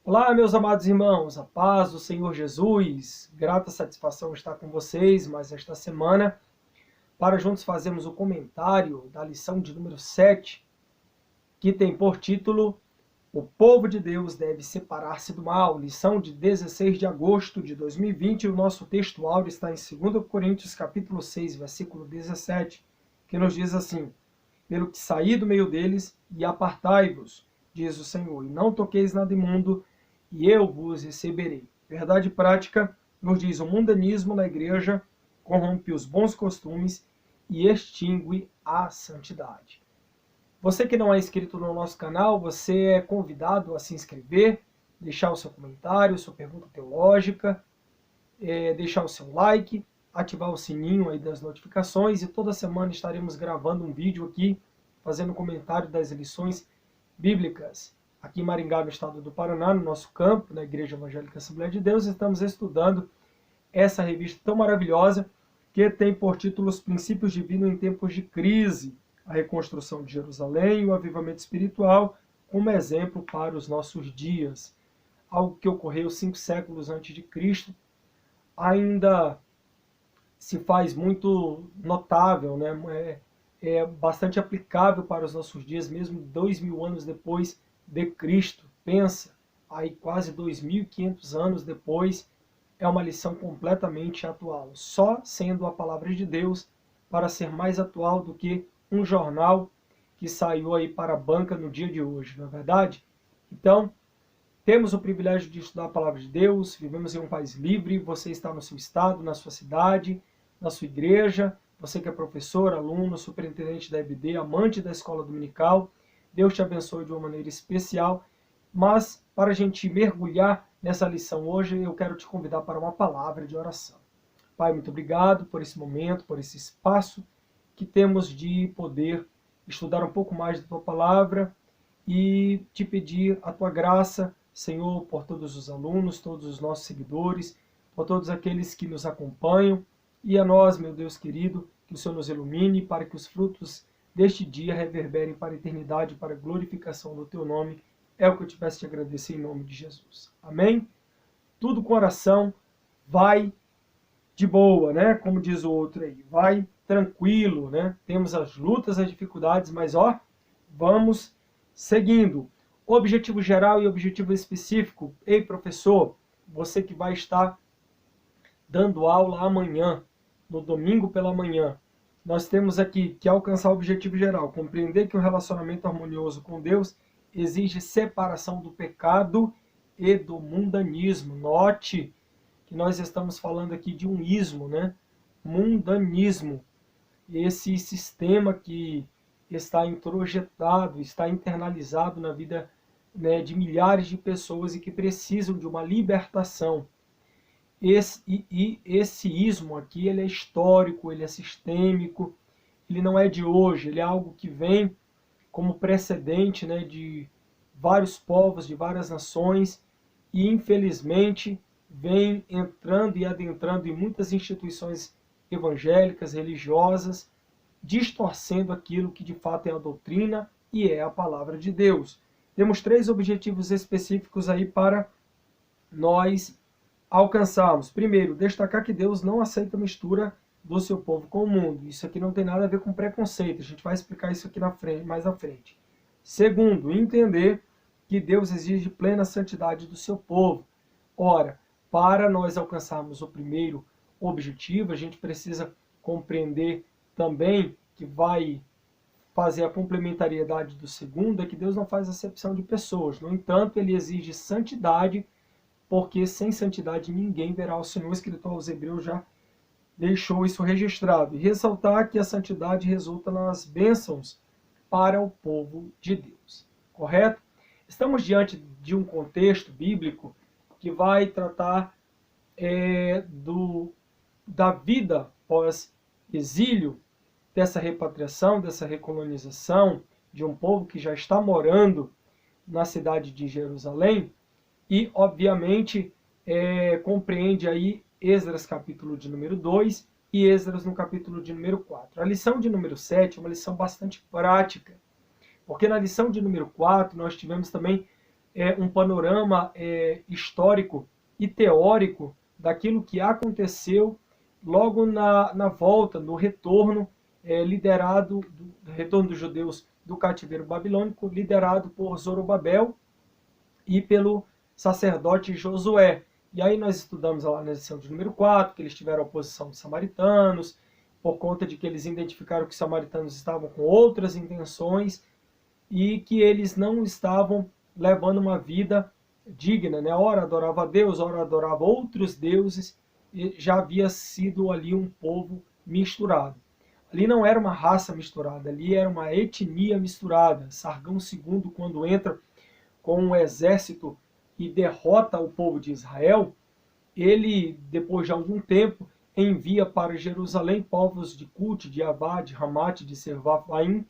Olá, meus amados irmãos, a paz do Senhor Jesus, grata satisfação estar com vocês mais esta semana, para juntos fazermos o comentário da lição de número 7, que tem por título O Povo de Deus deve separar-se do mal, lição de 16 de agosto de 2020, e o nosso texto áureo está em 2 Coríntios capítulo 6, versículo 17, que nos diz assim: Pelo que saí do meio deles e apartai-vos, diz o Senhor, e não toqueis nada imundo, e eu vos receberei. Verdade prática nos diz: o mundanismo na igreja corrompe os bons costumes e extingue a santidade. Você que não é inscrito no nosso canal, você é convidado a se inscrever, deixar o seu comentário, sua pergunta teológica, deixar o seu like, ativar o sininho aí das notificações, e toda semana estaremos gravando um vídeo aqui, fazendo comentário das lições bíblicas. Aqui em Maringá, no estado do Paraná, no nosso campo, na Igreja Evangélica Assembleia de Deus, estamos estudando essa revista tão maravilhosa que tem por título Os Princípios Divinos em Tempos de Crise, a reconstrução de Jerusalém e o avivamento espiritual como exemplo para os nossos dias. Algo que ocorreu 5 séculos antes de Cristo, ainda se faz muito notável, né? É bastante aplicável para os nossos dias, mesmo 2000 anos depois de Cristo. Pensa, aí quase 2500 anos depois, é uma lição completamente atual, só sendo a palavra de Deus para ser mais atual do que um jornal que saiu aí para a banca no dia de hoje, não é verdade? Então, temos o privilégio de estudar a palavra de Deus, vivemos em um país livre, você está no seu estado, na sua cidade, na sua igreja, você que é professor, aluno, superintendente da EBD, amante da escola dominical, Deus te abençoe de uma maneira especial. Mas, para a gente mergulhar nessa lição hoje, eu quero te convidar para uma palavra de oração. Pai, muito obrigado por esse momento, por esse espaço que temos de poder estudar um pouco mais da Tua palavra e te pedir a Tua graça, Senhor, por todos os alunos, todos os nossos seguidores, por todos aqueles que nos acompanham, e a nós, meu Deus querido, que o Senhor nos ilumine para que os frutos deste dia reverberem para a eternidade, para a glorificação do Teu nome. É o que eu te peço e te agradecer em nome de Jesus. Amém? Tudo com oração, vai de boa, né? Como diz o outro aí, vai tranquilo, né? Temos as lutas, as dificuldades, mas vamos seguindo. Objetivo geral e objetivo específico. Ei, professor, você que vai estar dando aula amanhã, no domingo pela manhã, nós temos aqui que alcançar o objetivo geral, compreender que o relacionamento harmonioso com Deus exige separação do pecado e do mundanismo. Note que nós estamos falando aqui de um ismo, né? Mundanismo. Esse sistema que está introjetado, está internalizado na vida, né, de milhares de pessoas e que precisam de uma libertação. Esse ismo aqui, ele é histórico, ele é sistêmico, ele não é de hoje, ele é algo que vem como precedente, né, de vários povos, de várias nações, e infelizmente vem entrando e adentrando em muitas instituições evangélicas, religiosas, distorcendo aquilo que de fato é a doutrina e é a palavra de Deus. Temos 3 objetivos específicos aí para nós alcançarmos. Primeiro, destacar que Deus não aceita a mistura do seu povo com o mundo. Isso aqui não tem nada a ver com preconceito. A gente vai explicar isso aqui mais à frente. Segundo, entender que Deus exige plena santidade do seu povo. Ora, para nós alcançarmos o primeiro objetivo, a gente precisa compreender também que vai fazer a complementariedade do segundo, é que Deus não faz acepção de pessoas. No entanto, ele exige santidade, porque sem santidade ninguém verá o Senhor. O escritor aos Hebreus já deixou isso registrado. E ressaltar que a santidade resulta nas bênçãos para o povo de Deus. Correto? Estamos diante de um contexto bíblico que vai tratar da vida pós-exílio, dessa repatriação, dessa recolonização de um povo que já está morando na cidade de Jerusalém. E, obviamente, compreende aí Esdras capítulo de número 2 e Esdras no capítulo de número 4. A lição de número 7 é uma lição bastante prática, porque na lição de número 4 nós tivemos também um panorama histórico e teórico daquilo que aconteceu logo na volta, no retorno, liderado, do retorno dos judeus do cativeiro babilônico, liderado por Zorobabel e pelo sacerdote Josué. E aí nós estudamos lá na lição de número 4, que eles tiveram oposição dos samaritanos, por conta de que eles identificaram que os samaritanos estavam com outras intenções e que eles não estavam levando uma vida digna, né? Ora adorava a Deus, ora adorava outros deuses, e já havia sido ali um povo misturado. Ali não era uma raça misturada, ali era uma etnia misturada. Sargão II, quando entra com um exército e derrota o povo de Israel, ele, depois de algum tempo, envia para Jerusalém povos de Cute, de Avá, de Ramate, de Servafaim,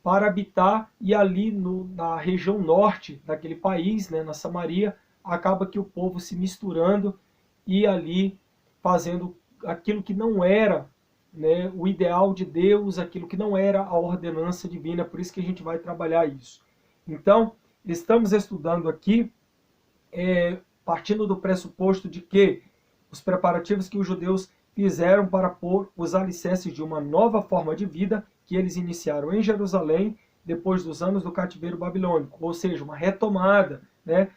para habitar, e ali na região norte daquele país, né, na Samaria, acaba que o povo se misturando e ali fazendo aquilo que não era, né, o ideal de Deus, aquilo que não era a ordenança divina. Por isso que a gente vai trabalhar isso. Então, estamos estudando aqui, partindo do pressuposto de que os preparativos que os judeus fizeram para pôr os alicerces de uma nova forma de vida que eles iniciaram em Jerusalém depois dos anos do cativeiro babilônico, ou seja, uma retomada, né?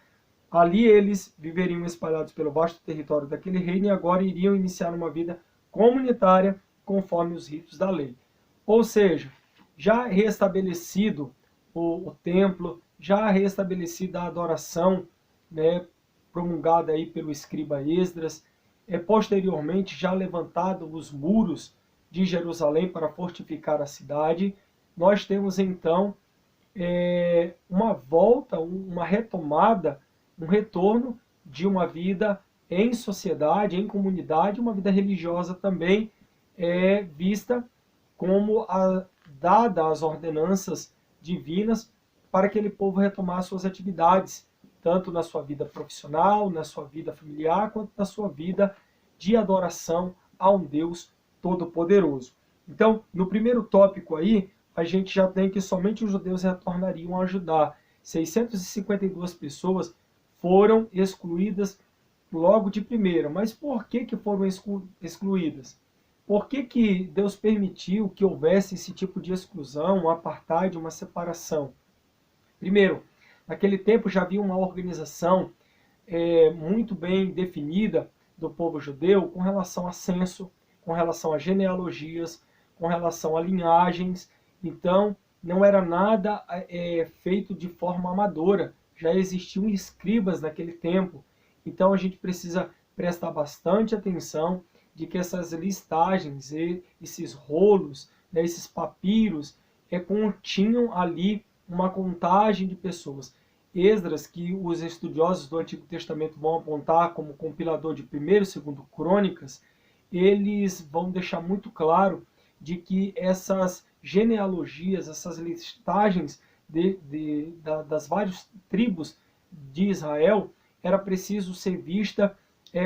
Ali eles viveriam espalhados pelo vasto território daquele reino e agora iriam iniciar uma vida comunitária conforme os ritos da lei. Ou seja, já restabelecido o templo, já restabelecida a adoração, né, promulgada aí pelo escriba Esdras, posteriormente já levantado os muros de Jerusalém para fortificar a cidade, nós temos então uma volta, uma retomada, um retorno de uma vida em sociedade, em comunidade, uma vida religiosa também vista como dada as ordenanças divinas para que aquele povo retomar suas atividades, tanto na sua vida profissional, na sua vida familiar, quanto na sua vida de adoração a um Deus Todo-Poderoso. Então, no primeiro tópico aí, a gente já tem que somente os judeus retornariam a Judá. 652 pessoas foram excluídas logo de primeira. Mas por que foram excluídas? Por que Deus permitiu que houvesse esse tipo de exclusão, um apartheid, uma separação? Primeiro, naquele tempo já havia uma organização muito bem definida do povo judeu com relação a censo, com relação a genealogias, com relação a linhagens. Então, não era nada feito de forma amadora. Já existiam escribas naquele tempo. Então, a gente precisa prestar bastante atenção de que essas listagens, esses rolos, né, esses papiros, continham ali uma contagem de pessoas. Esdras, que os estudiosos do Antigo Testamento vão apontar como compilador de 1º e 2º Crônicas, eles vão deixar muito claro de que essas genealogias, essas listagens das várias tribos de Israel, era preciso ser vista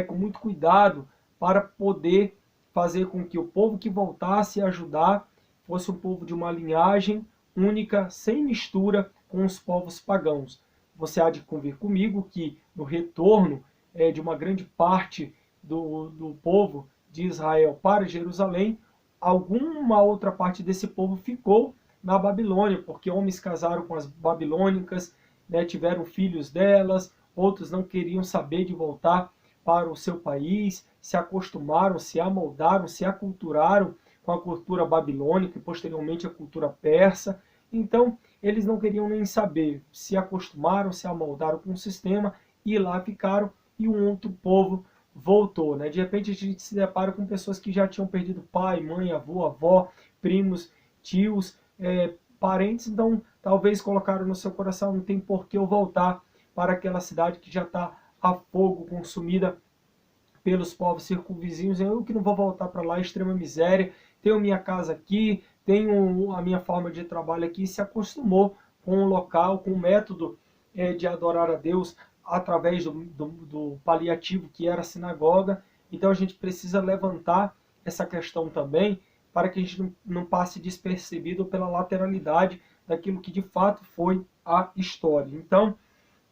com muito cuidado para poder fazer com que o povo que voltasse a Judá fosse um povo de uma linhagem única, sem mistura com os povos pagãos. Você há de convir comigo que no retorno de uma grande parte do povo de Israel para Jerusalém, alguma outra parte desse povo ficou na Babilônia, porque homens casaram com as babilônicas, né, tiveram filhos delas, outros não queriam saber de voltar para o seu país, se acostumaram, se amoldaram, se aculturaram com a cultura babilônica e posteriormente a cultura persa. Então, eles não queriam nem saber, se acostumaram, se amoldaram com o sistema e lá ficaram, e um outro povo voltou, né? De repente a gente se depara com pessoas que já tinham perdido pai, mãe, avô, avó, primos, tios, parentes, então talvez colocaram no seu coração, não tem por que eu voltar para aquela cidade que já está a fogo, consumida pelos povos circunvizinhos. Eu que não vou voltar para lá, extrema miséria, tenho minha casa aqui, tenho a minha forma de trabalho aqui, se acostumou com o local, com o método de adorar a Deus através do paliativo que era a sinagoga. Então a gente precisa levantar essa questão também, para que a gente não passe despercebido pela lateralidade daquilo que de fato foi a história. Então,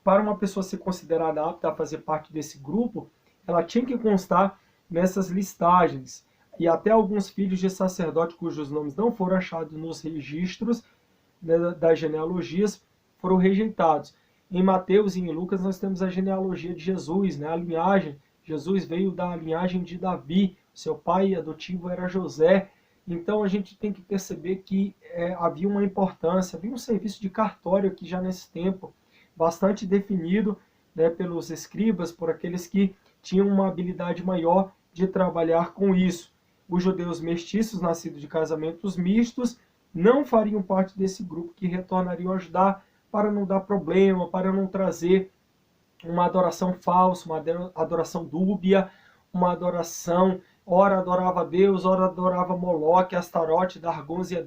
para uma pessoa ser considerada apta a fazer parte desse grupo, ela tinha que constar nessas listagens. E até alguns filhos de sacerdote cujos nomes não foram achados nos registros, né, das genealogias, foram rejeitados. Em Mateus e em Lucas nós temos a genealogia de Jesus, né, a linhagem. Jesus veio da linhagem de Davi, seu pai adotivo era José. Então a gente tem que perceber que havia uma importância, havia um serviço de cartório aqui já nesse tempo, bastante definido, né, pelos escribas, por aqueles que tinham uma habilidade maior de trabalhar com isso. Os judeus mestiços, nascidos de casamentos mistos, não fariam parte desse grupo que retornariam a Judá, para não dar problema, para não trazer uma adoração falsa, uma adoração dúbia, uma adoração, ora adorava Deus, ora adorava Moloque, Astarote, Dargons e a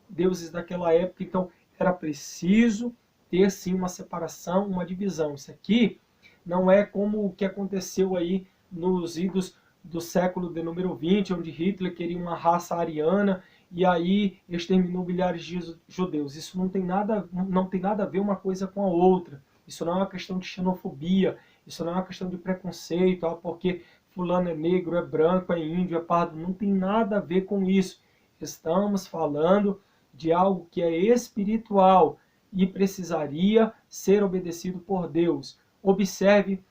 deuses daquela época. Então era preciso ter sim uma separação, uma divisão. Isso aqui não é como o que aconteceu aí nos idos do século de número 20, onde Hitler queria uma raça ariana e aí exterminou milhares de judeus. Isso não tem nada a ver uma coisa com a outra. Isso não é uma questão de xenofobia, isso não é uma questão de preconceito, porque fulano é negro, é branco, é índio, é pardo. Não tem nada a ver com isso. Estamos falando de algo que é espiritual e precisaria ser obedecido por Deus. Observe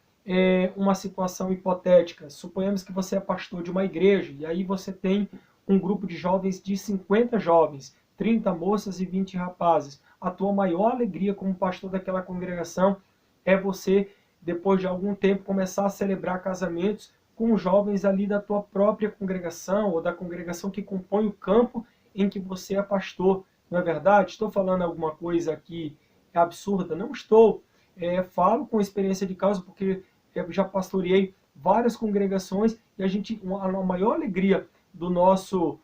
uma situação hipotética. Suponhamos que você é pastor de uma igreja e aí você tem um grupo de jovens de 50 jovens, 30 moças e 20 rapazes. A tua maior alegria como pastor daquela congregação é você, depois de algum tempo, começar a celebrar casamentos com jovens ali da tua própria congregação ou da congregação que compõe o campo em que você é pastor. Não é verdade? Estou falando alguma coisa aqui absurda? Não estou. Falo com experiência de causa, porque eu já pastoreei várias congregações e a maior alegria do nosso,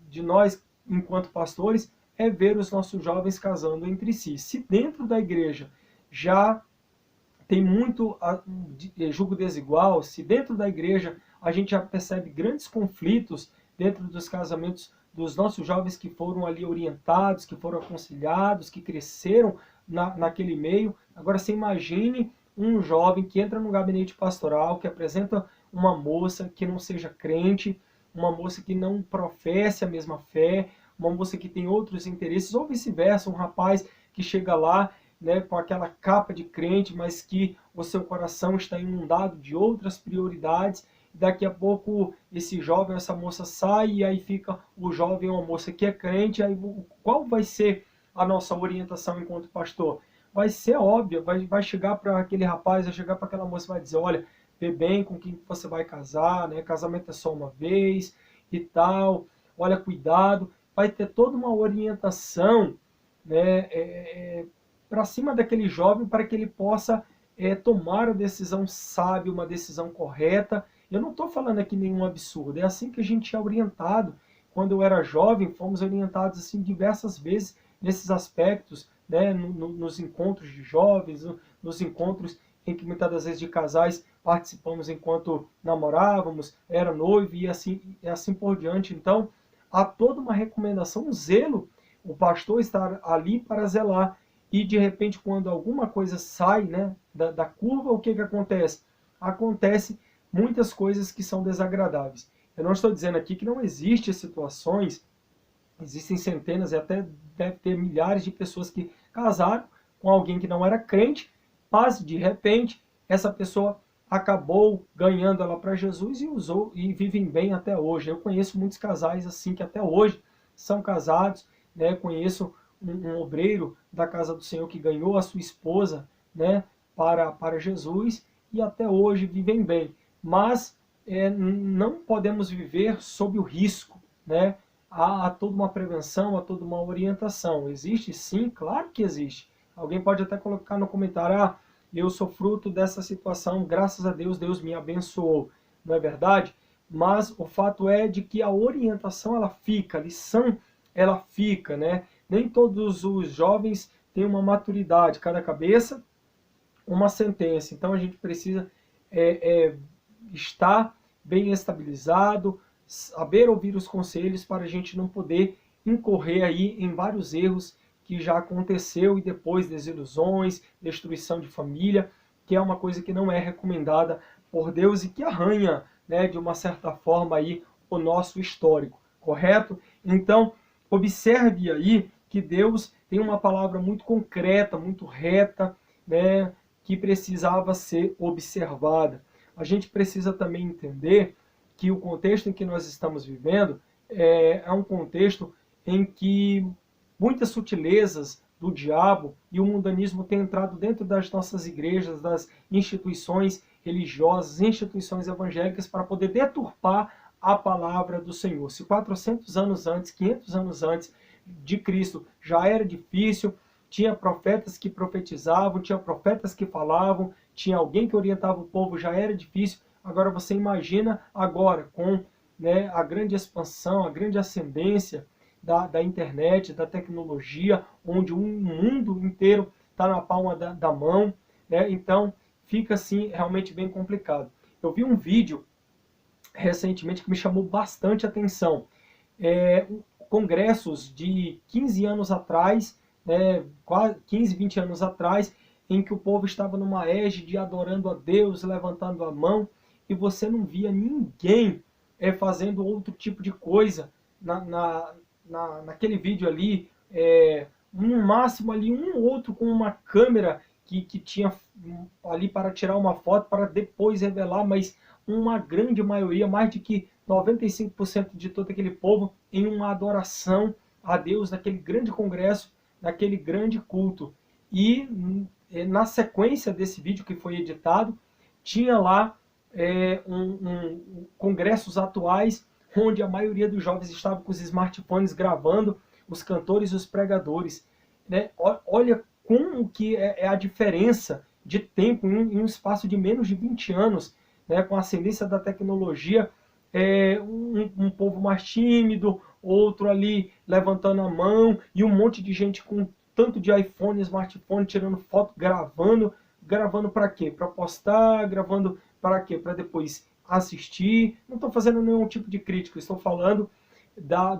de nós enquanto pastores, é ver os nossos jovens casando entre si. Se dentro da igreja já tem muito julgo desigual, se dentro da igreja a gente já percebe grandes conflitos dentro dos casamentos dos nossos jovens que foram ali orientados, que foram aconselhados, que cresceram naquele meio. Agora você imagine um jovem que entra no gabinete pastoral, que apresenta uma moça que não seja crente, uma moça que não professe a mesma fé, uma moça que tem outros interesses, ou vice-versa, um rapaz que chega lá, né, com aquela capa de crente, mas que o seu coração está inundado de outras prioridades. Daqui a pouco esse jovem, essa moça sai e aí fica o jovem ou a moça que é crente. Aí qual vai ser a nossa orientação enquanto pastor? Vai ser óbvia, vai chegar para aquele rapaz, vai chegar para aquela moça e vai dizer, olha, vê bem com quem você vai casar, né? Casamento é só uma vez e tal, olha, cuidado. Vai ter toda uma orientação, né, para cima daquele jovem para que ele possa tomar a decisão sábia, uma decisão correta. Eu não estou falando aqui nenhum absurdo, é assim que a gente é orientado. Quando eu era jovem, fomos orientados assim diversas vezes nesses aspectos, né, nos encontros de jovens, nos encontros em que muitas das vezes de casais participamos enquanto namorávamos, era noivo e assim por diante. Então, há toda uma recomendação, um zelo, o pastor estar ali para zelar. E de repente, quando alguma coisa sai, né, da curva, o que acontece? Acontece muitas coisas que são desagradáveis. Eu não estou dizendo aqui que não existem situações, existem centenas e até deve ter milhares de pessoas que casaram com alguém que não era crente, mas de repente essa pessoa acabou ganhando ela para Jesus e usou e vivem bem até hoje. Eu conheço muitos casais assim que até hoje são casados, né? Conheço um obreiro da casa do Senhor que ganhou a sua esposa, né, para Jesus e até hoje vivem bem. Mas não podemos viver sob o risco, né? Há toda uma prevenção, há toda uma orientação. Existe sim, claro que existe. Alguém pode até colocar no comentário, eu sou fruto dessa situação, graças a Deus, Deus me abençoou. Não é verdade? Mas o fato é de que a orientação ela fica, a lição ela fica, né? Nem todos os jovens têm uma maturidade, cada cabeça uma sentença. Então a gente precisa estar bem estabilizado, saber ouvir os conselhos para a gente não poder incorrer aí em vários erros que já aconteceu e depois desilusões, destruição de família, que é uma coisa que não é recomendada por Deus e que arranha, né, de uma certa forma aí o nosso histórico, correto? Então, observe aí que Deus tem uma palavra muito concreta, muito reta, né, que precisava ser observada. A gente precisa também entender que o contexto em que nós estamos vivendo é um contexto em que muitas sutilezas do diabo e o mundanismo têm entrado dentro das nossas igrejas, das instituições religiosas, instituições evangélicas, para poder deturpar a palavra do Senhor. Se 400 anos antes, 500 anos antes de Cristo já era difícil, tinha profetas que profetizavam, tinha profetas que falavam, tinha alguém que orientava o povo, já era difícil. Agora você imagina agora com, né, a grande expansão, a grande ascendência da internet, da tecnologia, onde o mundo inteiro está na palma da mão, né? Então fica assim realmente bem complicado. Eu vi um vídeo recentemente que me chamou bastante atenção. Congressos de 15 anos atrás, quase 15, 20 anos atrás, em que o povo estava numa égide adorando a Deus, levantando a mão, e você não via ninguém fazendo outro tipo de coisa naquele vídeo ali, no máximo ali um ou outro com uma câmera que tinha ali para tirar uma foto para depois revelar, mas uma grande maioria, mais de que 95% de todo aquele povo em uma adoração a Deus naquele grande congresso, naquele grande culto. E na sequência desse vídeo que foi editado, tinha lá congressos atuais onde a maioria dos jovens estavam com os smartphones gravando os cantores e os pregadores. Né? Olha como que é a diferença de tempo em um espaço de menos de 20 anos, né? Com a ascendência da tecnologia, um povo mais tímido, outro ali levantando a mão, e um monte de gente com tanto de iPhone, smartphone, tirando foto, gravando para quê? Para postar, gravando para quê? Para depois assistir. Não estou fazendo nenhum tipo de crítica, estou falando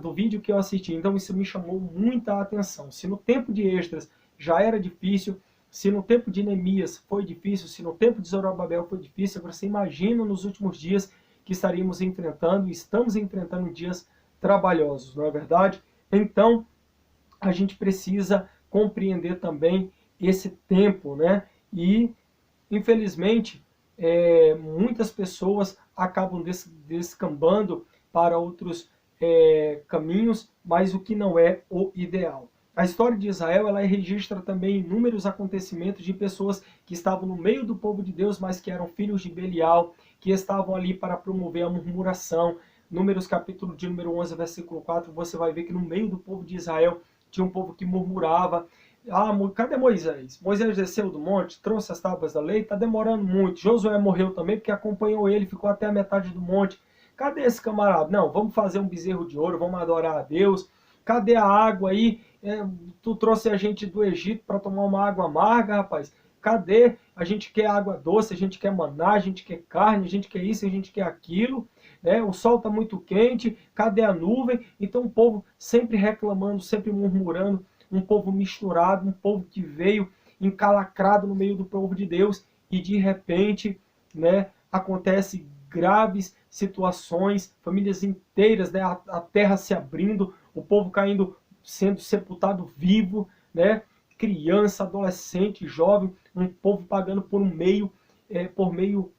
do vídeo que eu assisti. Então isso me chamou muita atenção. Se no tempo de Esdras já era difícil, se no tempo de Neemias foi difícil, se no tempo de Zorobabel foi difícil, agora você imagina nos últimos dias que estaríamos enfrentando, e estamos enfrentando dias trabalhosos, não é verdade? Então, a gente precisa compreender também esse tempo, né? E, infelizmente, muitas pessoas acabam descambando para outros caminhos, mas o que não é o ideal. A história de Israel, ela registra também inúmeros acontecimentos de pessoas que estavam no meio do povo de Deus, mas que eram filhos de Belial, que estavam ali para promover a murmuração. Números capítulo de número 11, versículo 4, você vai ver que no meio do povo de Israel tinha um povo que murmurava. Ah, cadê Moisés? Moisés desceu do monte, trouxe as tábuas da lei, está demorando muito. Josué morreu também porque acompanhou ele, ficou até a metade do monte. Cadê esse camarada? Não, vamos fazer um bezerro de ouro, vamos adorar a Deus. Cadê a água aí? Tu trouxe a gente do Egito para tomar uma água amarga, rapaz. Cadê? A gente quer água doce, a gente quer maná, a gente quer carne, a gente quer isso, a gente quer aquilo. Né? O sol está muito quente, cadê a nuvem? Então o povo sempre reclamando, sempre murmurando, um povo misturado, um povo que veio encalacrado no meio do povo de Deus, e de repente, né, acontece graves situações, famílias inteiras, né, a terra se abrindo, o povo caindo, sendo sepultado vivo, né, criança, adolescente, jovem, um povo pagando por meio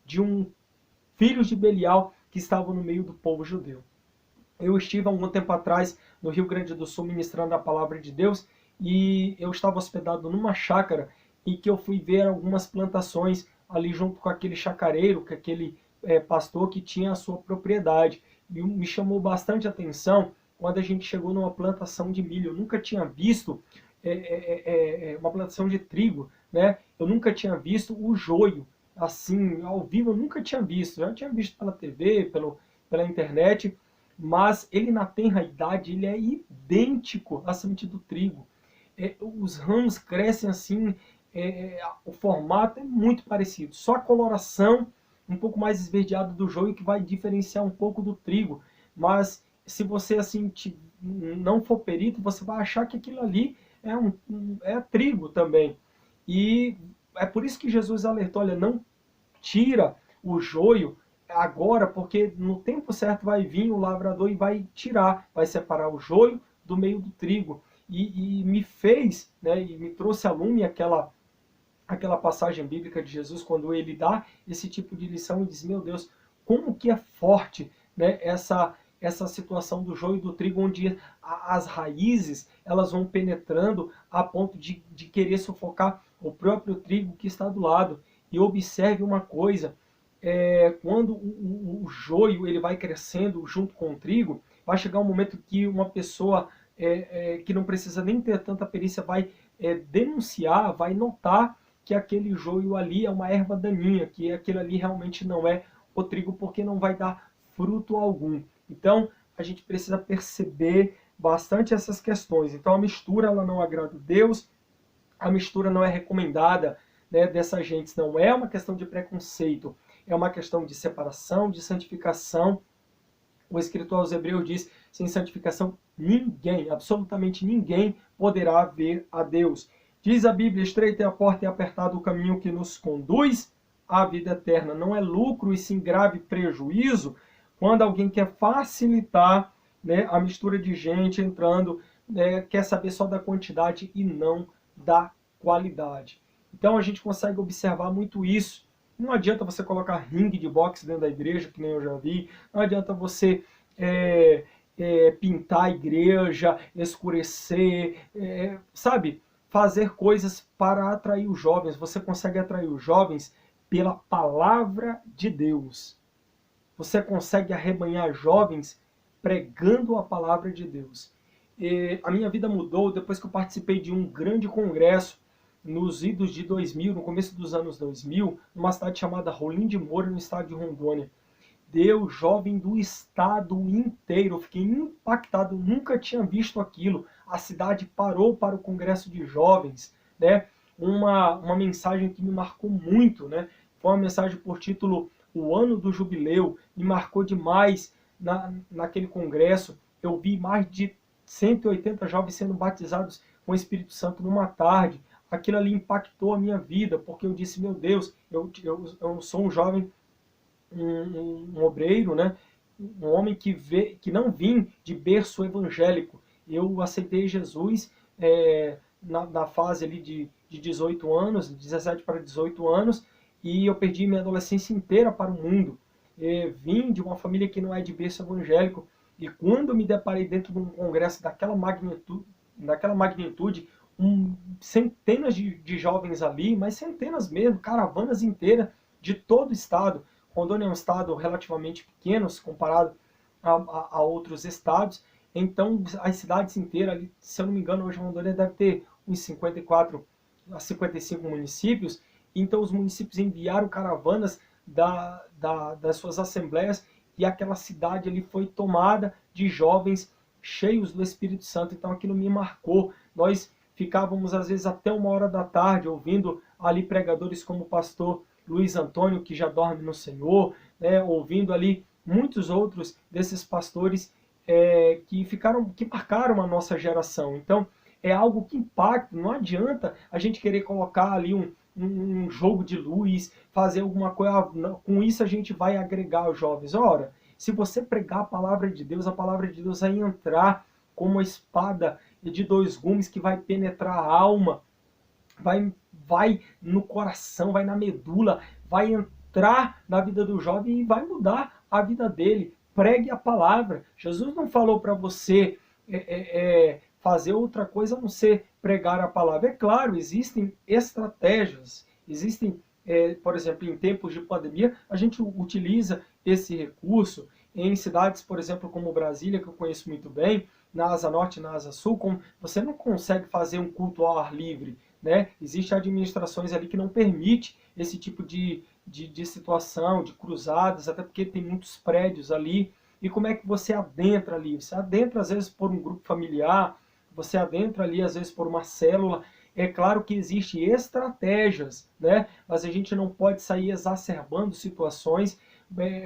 de um filhos de Belial que estavam no meio do povo judeu. Eu estive há algum tempo atrás no Rio Grande do Sul ministrando a palavra de Deus, e eu estava hospedado numa chácara em que eu fui ver algumas plantações ali junto com aquele chacareiro, com aquele pastor que tinha a sua propriedade. E me chamou bastante atenção quando a gente chegou numa plantação de milho. Eu nunca tinha visto uma plantação de trigo, né? Eu nunca tinha visto o joio assim, ao vivo, eu nunca tinha visto. Já tinha visto pela TV, pela internet, mas ele na tenra idade, ele é idêntico à semente do trigo. Os ramos crescem assim, o formato é muito parecido. Só a coloração um pouco mais esverdeada do joio que vai diferenciar um pouco do trigo. Mas se você assim não for perito, você vai achar que aquilo ali é trigo também. E é por isso que Jesus alertou, olha, não tira o joio agora, porque no tempo certo vai vir o lavrador e vai tirar, vai separar o joio do meio do trigo. E me fez, né, e me trouxe a lume aquela passagem bíblica de Jesus, quando ele dá esse tipo de lição e diz, meu Deus, como que é forte, né, essa situação do joio e do trigo, onde as raízes elas vão penetrando a ponto de querer sufocar o próprio trigo que está do lado. E observe uma coisa, quando o joio ele vai crescendo junto com o trigo, vai chegar um momento que uma pessoa que não precisa nem ter tanta perícia vai denunciar, vai notar que aquele joio ali é uma erva daninha, que aquilo ali realmente não é o trigo, porque não vai dar fruto algum. Então, a gente precisa perceber bastante essas questões. Então, a mistura ela não agrada a Deus, a mistura não é recomendada, né, dessas gentes. Não é uma questão de preconceito, é uma questão de separação, de santificação. O escritor aos Hebreus diz, sem santificação ninguém, absolutamente ninguém, poderá ver a Deus. Diz a Bíblia, estreita é a porta e apertado o caminho que nos conduz à vida eterna. Não é lucro e sim grave prejuízo quando alguém quer facilitar, né, a mistura de gente entrando, né, quer saber só da quantidade e não da qualidade. Então a gente consegue observar muito isso. Não adianta você colocar ringue de boxe dentro da igreja, que nem eu já vi. Não adianta você pintar a igreja, escurecer, sabe? Fazer coisas para atrair os jovens. Você consegue atrair os jovens pela palavra de Deus. Você consegue arrebanhar jovens pregando a palavra de Deus. A minha vida mudou depois que eu participei de um grande congresso nos idos de 2000, no começo dos anos 2000, numa cidade chamada Rolim de Moura, no estado de Rondônia. Deu jovem do estado inteiro, eu fiquei impactado, nunca tinha visto aquilo. A cidade parou para o congresso de jovens, né? Uma mensagem que me marcou muito, né? Foi uma mensagem por título O Ano do Jubileu, me marcou demais naquele congresso. Eu vi mais de 180 jovens sendo batizados com o Espírito Santo numa tarde. Aquilo ali impactou a minha vida, porque eu disse, meu Deus, eu sou um jovem, um obreiro, né? Um homem que não vim de berço evangélico. Eu aceitei Jesus na fase ali de 18 anos, 17 para 18 anos, e eu perdi minha adolescência inteira para o mundo. Vim de uma família que não é de berço evangélico, e quando me deparei dentro de um congresso daquela magnitude, centenas de jovens ali, mas centenas mesmo, caravanas inteiras de todo o estado. Rondônia é um estado relativamente pequeno se comparado a outros estados, então as cidades inteiras, ali, se eu não me engano, hoje Rondônia deve ter uns 54 a 55 municípios, então os municípios enviaram caravanas das suas assembleias e aquela cidade ali foi tomada de jovens cheios do Espírito Santo. Então aquilo me marcou. Nós ficávamos às vezes até 1 hora da tarde ouvindo ali pregadores como o pastor Luiz Antônio, que já dorme no Senhor, né, ouvindo ali muitos outros desses pastores que marcaram a nossa geração. Então é algo que impacta. Não adianta a gente querer colocar ali um jogo de luz, fazer alguma coisa, com isso a gente vai agregar os jovens. Ora, se você pregar a palavra de Deus vai entrar como uma espada de 2 gumes que vai penetrar a alma, vai no coração, vai na medula, vai entrar na vida do jovem e vai mudar a vida dele. Pregue a palavra. Jesus não falou para você fazer outra coisa a não ser pregar a palavra. É claro, existem estratégias, existem, por exemplo, em tempos de pandemia, a gente utiliza esse recurso em cidades, por exemplo, como Brasília, que eu conheço muito bem, na Asa Norte e na Asa Sul, como você não consegue fazer um culto ao ar livre, né? Existem administrações ali que não permitem esse tipo de situação, de cruzadas, até porque tem muitos prédios ali. E como é que você adentra ali? Você adentra, às vezes, por um grupo familiar, você adentra ali, às vezes, por uma célula. É claro que existem estratégias, né? Mas a gente não pode sair exacerbando situações,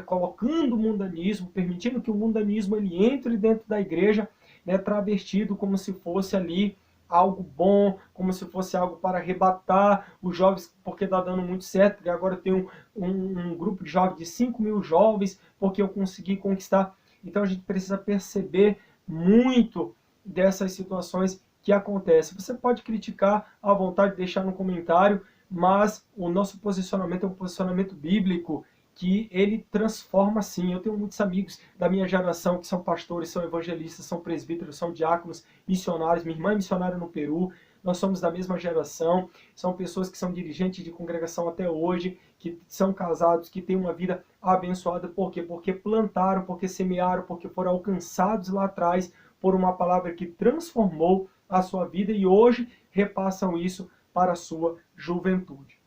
colocando o mundanismo, permitindo que o mundanismo ele entre dentro da igreja, né, travestido como se fosse ali algo bom, como se fosse algo para arrebatar os jovens, porque está dando muito certo, porque agora tem um grupo de jovens de 5.000 jovens, porque eu consegui conquistar. Então a gente precisa perceber muito dessas situações que acontecem. Você pode criticar à vontade, deixar no comentário, mas o nosso posicionamento é um posicionamento bíblico, que ele transforma sim. Eu tenho muitos amigos da minha geração que são pastores, são evangelistas, são presbíteros, são diáconos, missionários. Minha irmã é missionária no Peru, nós somos da mesma geração, são pessoas que são dirigentes de congregação até hoje, que são casados, que têm uma vida abençoada. Por quê? Porque plantaram, porque semearam, porque foram alcançados lá atrás por uma palavra que transformou a sua vida e hoje repassam isso para a sua juventude.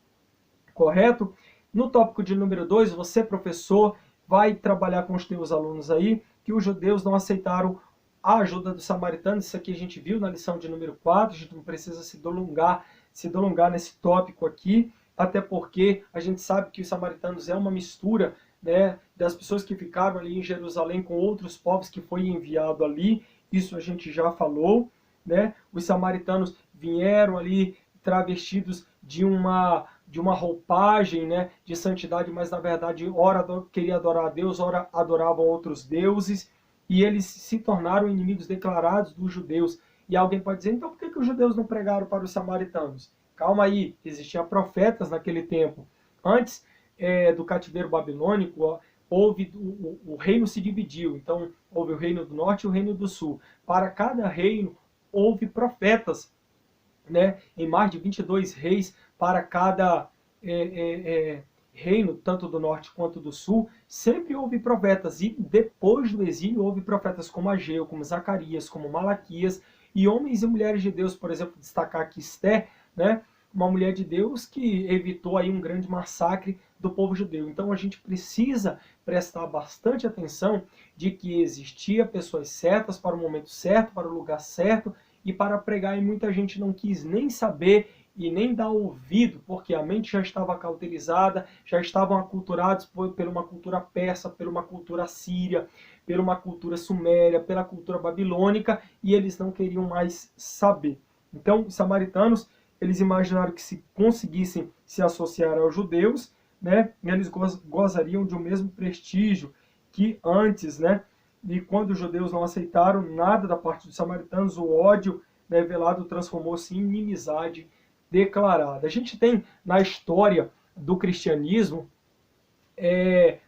Correto? No tópico de número 2, você, professor, vai trabalhar com os teus alunos aí que os judeus não aceitaram a ajuda dos samaritanos. Isso aqui a gente viu na lição de número 4, a gente não precisa se delongar nesse tópico aqui, até porque a gente sabe que os samaritanos é uma mistura, né, das pessoas que ficaram ali em Jerusalém com outros povos que foi enviado ali. Isso a gente já falou, né? Os samaritanos vieram ali travestidos de uma roupagem, né, de santidade, mas na verdade ora queria adorar a Deus, ora adoravam outros deuses, e eles se tornaram inimigos declarados dos judeus. E alguém pode dizer, então por que os judeus não pregaram para os samaritanos? Calma aí, existiam profetas naquele tempo. Antes do cativeiro babilônico, houve o reino se dividiu, então houve o reino do norte e o reino do sul. Para cada reino houve profetas, né, em mais de 22 reis para cada reino, tanto do norte quanto do sul. Sempre houve profetas, e depois do exílio houve profetas como Ageu, como Zacarias, como Malaquias, e homens e mulheres de Deus. Por exemplo, destacar aqui Esté, né, uma mulher de Deus que evitou aí um grande massacre do povo judeu. Então a gente precisa prestar bastante atenção de que existia pessoas certas para o momento certo, para o lugar certo, e para pregar, e muita gente não quis nem saber e nem dar ouvido, porque a mente já estava cauterizada, já estavam aculturados por uma cultura persa, por uma cultura síria, por uma cultura suméria, pela cultura babilônica, e eles não queriam mais saber. Então, os samaritanos, eles imaginaram que se conseguissem se associar aos judeus, né, eles gozariam de um mesmo prestígio que antes, né? E quando os judeus não aceitaram nada da parte dos samaritanos, o ódio, né, velado transformou-se em inimizade declarada. A gente tem na história do cristianismo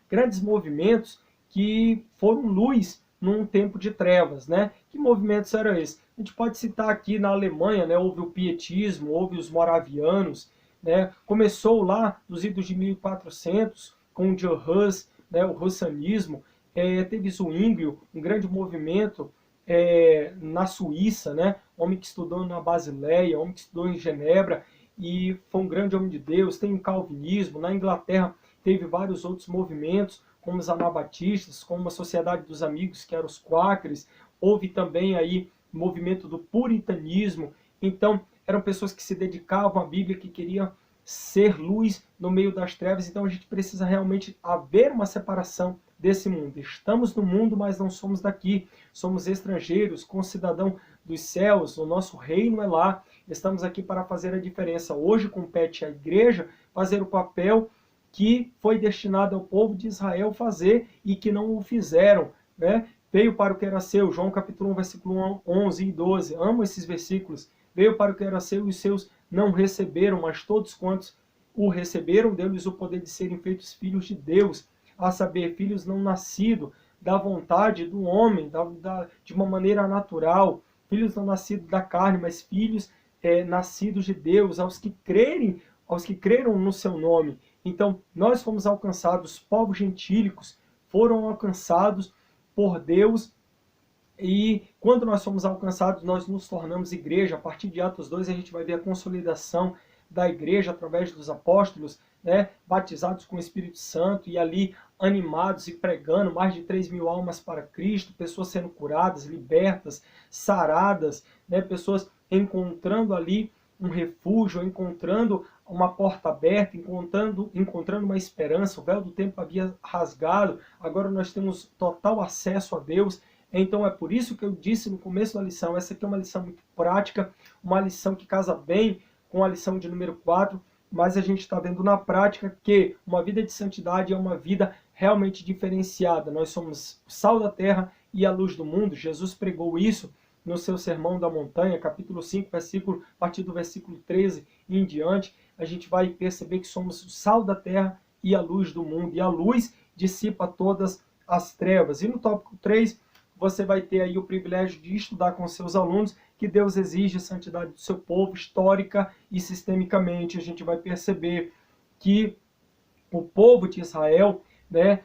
grandes movimentos que foram luz num tempo de trevas, né? Que movimentos eram esses? A gente pode citar aqui na Alemanha, né? Houve o pietismo, houve os moravianos, né? Começou lá nos idos de 1400 com o John Hus, né? O russanismo. Teve Zwinglio, um grande movimento na Suíça, né? Homem que estudou na Basileia, homem que estudou em Genebra e foi um grande homem de Deus. Tem o calvinismo. Na Inglaterra teve vários outros movimentos, como os anabatistas, como a Sociedade dos Amigos, que eram os quáqueres. Houve também aí o movimento do puritanismo. Então, eram pessoas que se dedicavam à Bíblia, que queriam ser luz no meio das trevas. Então, a gente precisa realmente haver uma separação desse mundo. Estamos no mundo, mas não somos daqui. Somos estrangeiros, concidadão dos céus. O nosso reino é lá. Estamos aqui para fazer a diferença. Hoje compete à igreja fazer o papel que foi destinado ao povo de Israel fazer e que não o fizeram, né? Veio para o que era seu, João capítulo 1, versículo 11 e 12. Amo esses versículos. Veio para o que era seu e os seus não receberam, mas todos quantos o receberam, deu-lhes o poder de serem feitos filhos de Deus, a saber, filhos não nascidos da vontade do homem, de uma maneira natural, filhos não nascidos da carne, mas filhos nascidos de Deus, aos que creram no seu nome. Então, nós fomos alcançados, povos gentílicos foram alcançados por Deus, e quando nós somos alcançados, nós nos tornamos igreja. A partir de Atos 2, a gente vai ver a consolidação da igreja através dos apóstolos, né, batizados com o Espírito Santo e ali animados e pregando, mais de 3.000 almas para Cristo, pessoas sendo curadas, libertas, saradas, né, pessoas encontrando ali um refúgio, encontrando uma porta aberta, encontrando uma esperança. O véu do tempo havia rasgado, agora nós temos total acesso a Deus. Então é por isso que eu disse no começo da lição, essa aqui é uma lição muito prática, uma lição que casa bem com a lição de número 4, mas a gente está vendo na prática que uma vida de santidade é uma vida realmente diferenciada. Nós somos o sal da terra e a luz do mundo. Jesus pregou isso no seu Sermão da Montanha, capítulo 5, a partir do versículo 13 e em diante. A gente vai perceber que somos o sal da terra e a luz do mundo. E a luz dissipa todas as trevas. E no tópico 3, você vai ter aí o privilégio de estudar com seus alunos que Deus exige a santidade do seu povo, histórica e sistemicamente. A gente vai perceber que o povo de Israel, né,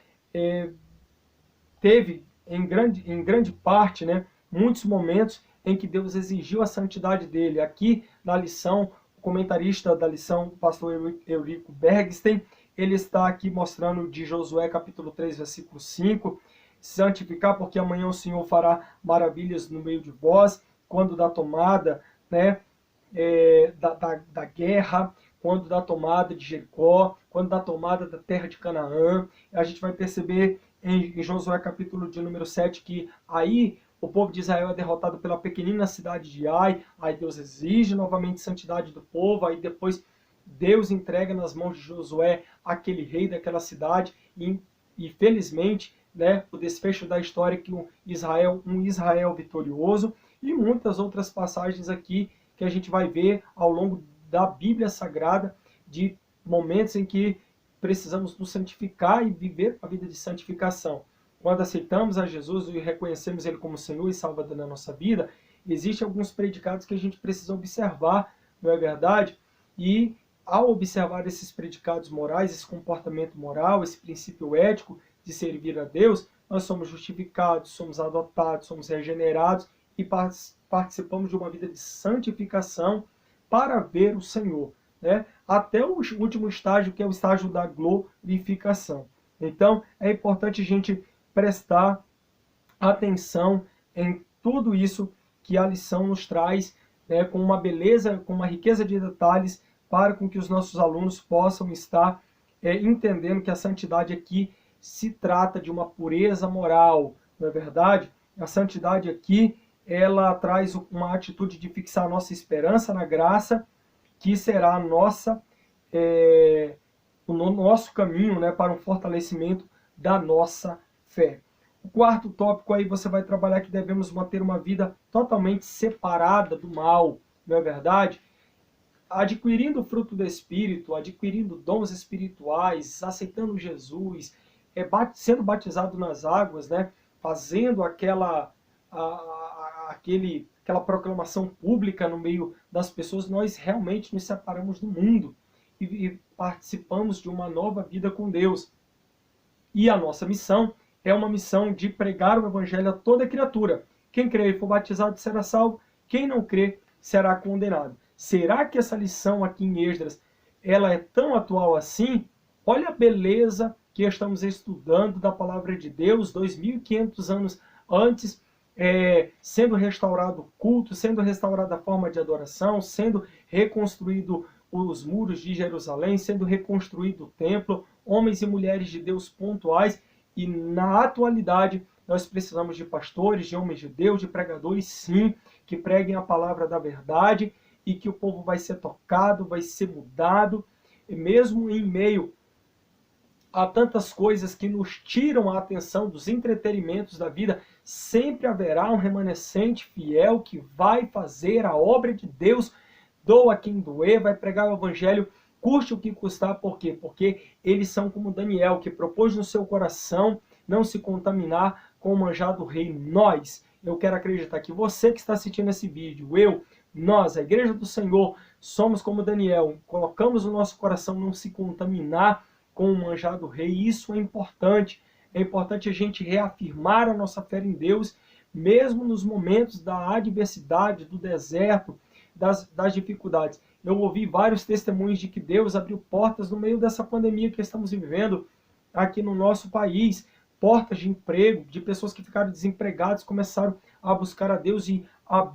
teve em grande parte, né, muitos momentos em que Deus exigiu a santidade dele. Aqui na lição, o comentarista da lição, o pastor Eurico Bergstein, ele está aqui mostrando de Josué capítulo 3, versículo 5, santificar porque amanhã o Senhor fará maravilhas no meio de vós, quando da tomada, né, da guerra, quando da tomada de Jericó, quando da tomada da terra de Canaã. A gente vai perceber em Josué capítulo de número 7 que aí o povo de Israel é derrotado pela pequenina cidade de Ai, aí Deus exige novamente santidade do povo, aí depois Deus entrega nas mãos de Josué aquele rei daquela cidade e felizmente, né, o desfecho da história é que um Israel vitorioso, e muitas outras passagens aqui que a gente vai ver ao longo da Bíblia Sagrada, de momentos em que precisamos nos santificar e viver a vida de santificação. Quando aceitamos a Jesus e reconhecemos Ele como Senhor e Salvador da nossa vida, existem alguns predicados que a gente precisa observar, não é verdade? E ao observar esses predicados morais, esse comportamento moral, esse princípio ético de servir a Deus, nós somos justificados, somos adotados, somos regenerados e participamos de uma vida de santificação para ver o Senhor, né? Até o último estágio, que é o estágio da glorificação. Então, é importante a gente prestar atenção em tudo isso que a lição nos traz, né, com uma beleza, com uma riqueza de detalhes, para com que os nossos alunos possam estar entendendo que a santidade aqui se trata de uma pureza moral, não é verdade? A santidade aqui, ela traz uma atitude de fixar a nossa esperança na graça, que será a o nosso caminho, né, para um fortalecimento da nossa fé. O quarto tópico aí você vai trabalhar que devemos manter uma vida totalmente separada do mal, não é verdade? Adquirindo o fruto do Espírito, adquirindo dons espirituais, aceitando Jesus, sendo batizado nas águas, né, fazendo aquela proclamação pública no meio das pessoas, nós realmente nos separamos do mundo e participamos de uma nova vida com Deus. E a nossa missão é uma missão de pregar o Evangelho a toda criatura. Quem crer e for batizado será salvo, quem não crer será condenado. Será que essa lição aqui em Esdras, ela é tão atual assim? Olha a beleza que estamos estudando da palavra de Deus, 2.500 anos antes, sendo restaurado o culto, sendo restaurada a forma de adoração, sendo reconstruído os muros de Jerusalém, sendo reconstruído o templo, homens e mulheres de Deus pontuais, e na atualidade nós precisamos de pastores, de homens de Deus, de pregadores, sim, que preguem a palavra da verdade, e que o povo vai ser tocado, vai ser mudado, e mesmo em meio a tantas coisas que nos tiram a atenção dos entretenimentos da vida, sempre haverá um remanescente fiel que vai fazer a obra de Deus, doa quem doer, vai pregar o evangelho, custe o que custar. Por quê? Porque eles são como Daniel, que propôs no seu coração não se contaminar com o manjar do rei. Eu quero acreditar que você que está assistindo esse vídeo, nós, a Igreja do Senhor, somos como Daniel, colocamos o nosso coração não se contaminar com o manjar do rei. Isso é importante a gente reafirmar a nossa fé em Deus, mesmo nos momentos da adversidade, do deserto, das dificuldades. Eu ouvi vários testemunhos de que Deus abriu portas no meio dessa pandemia que estamos vivendo aqui no nosso país, portas de emprego, de pessoas que ficaram desempregadas, começaram a buscar a Deus e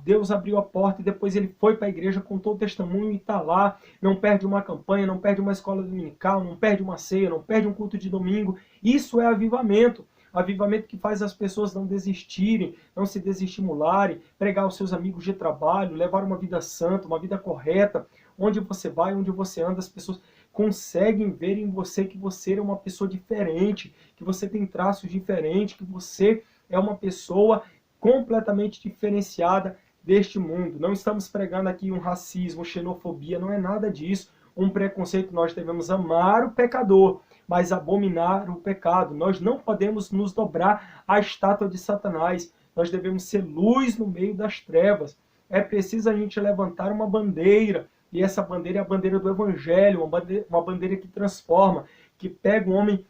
Deus abriu a porta e depois ele foi para a igreja, contou o testemunho e está lá, não perde uma campanha, não perde uma escola dominical, não perde uma ceia, não perde um culto de domingo. Isso é avivamento. avivamento que faz as pessoas não desistirem, não se desestimularem, pregar aos seus amigos de trabalho, levar uma vida santa, uma vida correta. Onde você vai, onde você anda, as pessoas conseguem ver em você que você é uma pessoa diferente, que você tem traços diferentes, que você é uma pessoa completamente diferenciada deste mundo. Não estamos pregando aqui um racismo, xenofobia, não é nada disso. Um preconceito, nós devemos amar o pecador, mas abominar o pecado. Nós não podemos nos dobrar à estátua de Satanás. Nós devemos ser luz no meio das trevas. É preciso a gente levantar uma bandeira, e essa bandeira é a bandeira do Evangelho, uma bandeira que transforma, que pega um homem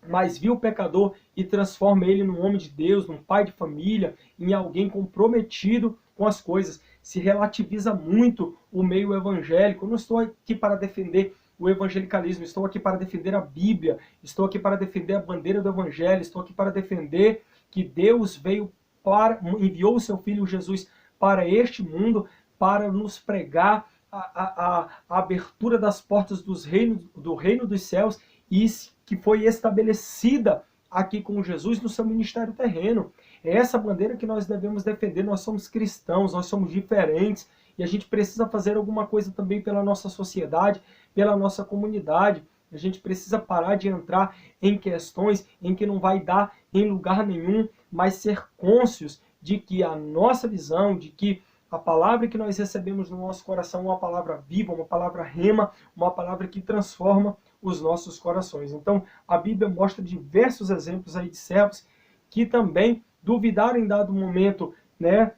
mais vil pecador e transforma ele num homem de Deus, num pai de família, em alguém comprometido com as coisas. Se relativiza muito o meio evangélico. Eu não estou aqui para defender o evangelicalismo, estou aqui para defender a Bíblia, estou aqui para defender a bandeira do Evangelho, estou aqui para defender que Deus enviou o seu Filho Jesus para este mundo, para nos pregar a abertura das portas do reino dos céus, e que foi estabelecida aqui com Jesus no seu ministério terreno. É essa bandeira que nós devemos defender. Nós somos cristãos, nós somos diferentes, e a gente precisa fazer alguma coisa também pela nossa sociedade, pela nossa comunidade. A gente precisa parar de entrar em questões em que não vai dar em lugar nenhum, mas ser cônscios de que a nossa visão, de que a palavra que nós recebemos no nosso coração é uma palavra viva, uma palavra rema, uma palavra que transforma os nossos corações. Então, a Bíblia mostra diversos exemplos aí de servos que também duvidaram em dado momento, né,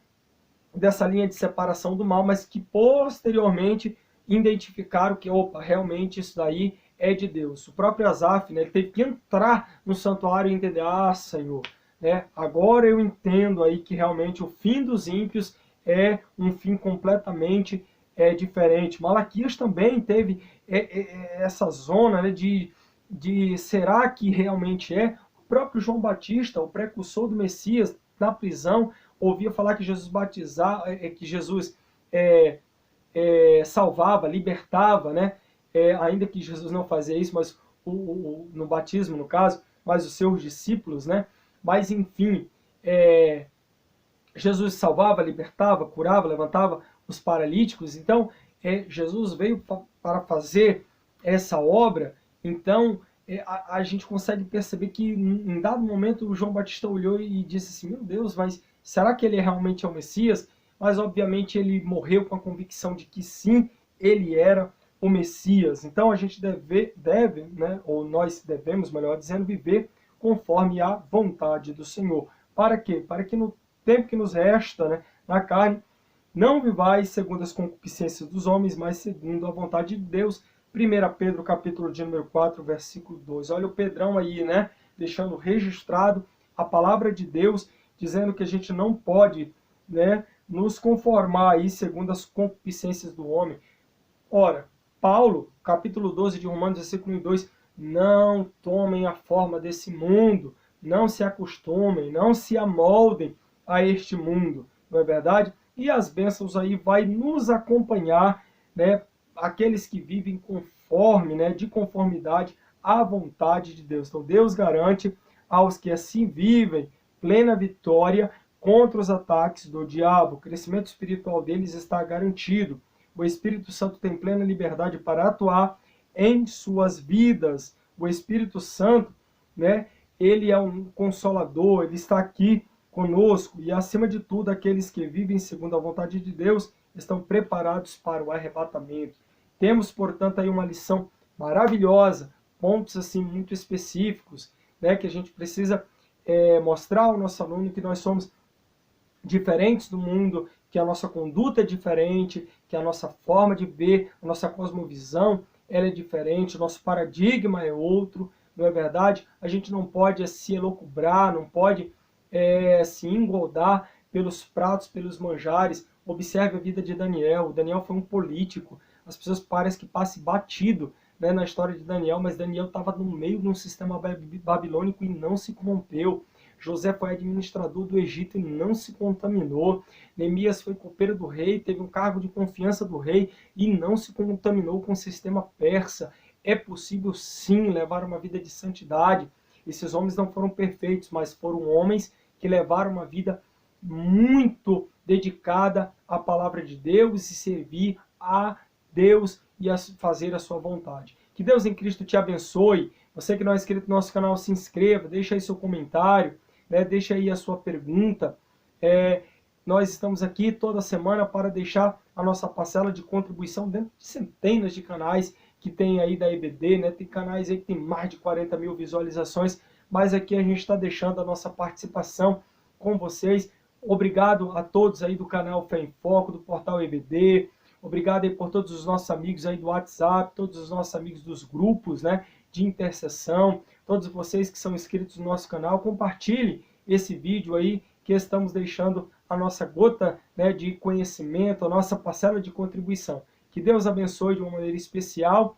dessa linha de separação do mal, mas que posteriormente identificaram que, opa, realmente isso daí é de Deus. O próprio Asaf, né, ele teve que entrar no santuário e entender, Senhor, né, agora eu entendo aí que realmente o fim dos ímpios é um fim completamente diferente. Malaquias também teve essa zona, né, de será que realmente é? O próprio João Batista, o precursor do Messias, na prisão, ouvia falar que Jesus que Jesus salvava, libertava, né? Ainda que Jesus não fazia isso, mas no batismo, no caso, mas os seus discípulos, né? Mas enfim, Jesus salvava, libertava, curava, levantava os paralíticos. Então, Jesus veio para fazer essa obra. Então, a gente consegue perceber que em dado momento o João Batista olhou e disse assim, meu Deus, mas será que ele realmente é o Messias? Mas obviamente ele morreu com a convicção de que sim, ele era o Messias. Então a gente deve, né, ou nós devemos, melhor dizendo, viver conforme a vontade do Senhor. Para quê? Para que no tempo que nos resta, né, na carne, não vivais segundo as concupiscências dos homens, mas segundo a vontade de Deus. 1 Pedro, capítulo de número 4, versículo 2. Olha o Pedrão aí, né, deixando registrado a palavra de Deus, dizendo que a gente não pode, né, nos conformar aí segundo as concupiscências do homem. Ora, Paulo, capítulo 12 de Romanos, versículo 1 e 2, não tomem a forma desse mundo, não se acostumem, não se amoldem a este mundo, não é verdade? E as bênçãos aí vai nos acompanhar, né, aqueles que vivem conforme, né, de conformidade à vontade de Deus. Então Deus garante aos que assim vivem plena vitória contra os ataques do diabo. O crescimento espiritual deles está garantido. O Espírito Santo tem plena liberdade para atuar em suas vidas. O Espírito Santo, né, ele é um consolador, ele está aqui conosco, e acima de tudo, aqueles que vivem segundo a vontade de Deus estão preparados para o arrebatamento. Temos, portanto, aí uma lição maravilhosa, pontos assim muito específicos, né, que a gente precisa mostrar ao nosso aluno que nós somos diferentes do mundo, que a nossa conduta é diferente, que a nossa forma de ver, a nossa cosmovisão, ela é diferente, o nosso paradigma é outro, não é verdade? A gente não pode se elocubrar, não pode se engoldar pelos pratos, pelos manjares. Observe a vida de Daniel. O Daniel foi um político. As pessoas parecem que passam batido, né, na história de Daniel, mas Daniel estava no meio de um sistema babilônico e não se corrompeu. José foi administrador do Egito e não se contaminou. Neemias foi copeiro do rei, teve um cargo de confiança do rei e não se contaminou com o sistema persa. É possível sim levar uma vida de santidade. Esses homens não foram perfeitos, mas foram homens que levaram uma vida muito dedicada à palavra de Deus e servir a Deus e a fazer a sua vontade. Que Deus em Cristo te abençoe. Você que não é inscrito no nosso canal, se inscreva, deixa aí seu comentário, né? Deixa aí a sua pergunta. Nós estamos aqui toda semana para deixar a nossa parcela de contribuição dentro de centenas de canais que tem aí da EBD, né? Tem canais aí que tem mais de 40 mil visualizações, mas aqui a gente está deixando a nossa participação com vocês. Obrigado a todos aí do canal Fé em Foco, do portal EBD. Obrigado aí por todos os nossos amigos aí do WhatsApp, todos os nossos amigos dos grupos, né, de intercessão, todos vocês que são inscritos no nosso canal. Compartilhe esse vídeo aí, que estamos deixando a nossa gota, né, de conhecimento, a nossa parcela de contribuição. Que Deus abençoe de uma maneira especial.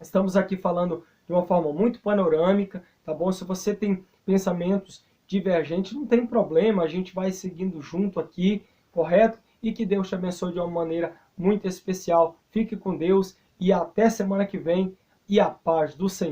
Estamos aqui falando de uma forma muito panorâmica, tá bom? Se você tem pensamentos divergentes, não tem problema, a gente vai seguindo junto aqui, correto? E que Deus te abençoe de uma maneira muito especial. Fique com Deus e até semana que vem, e a paz do Senhor.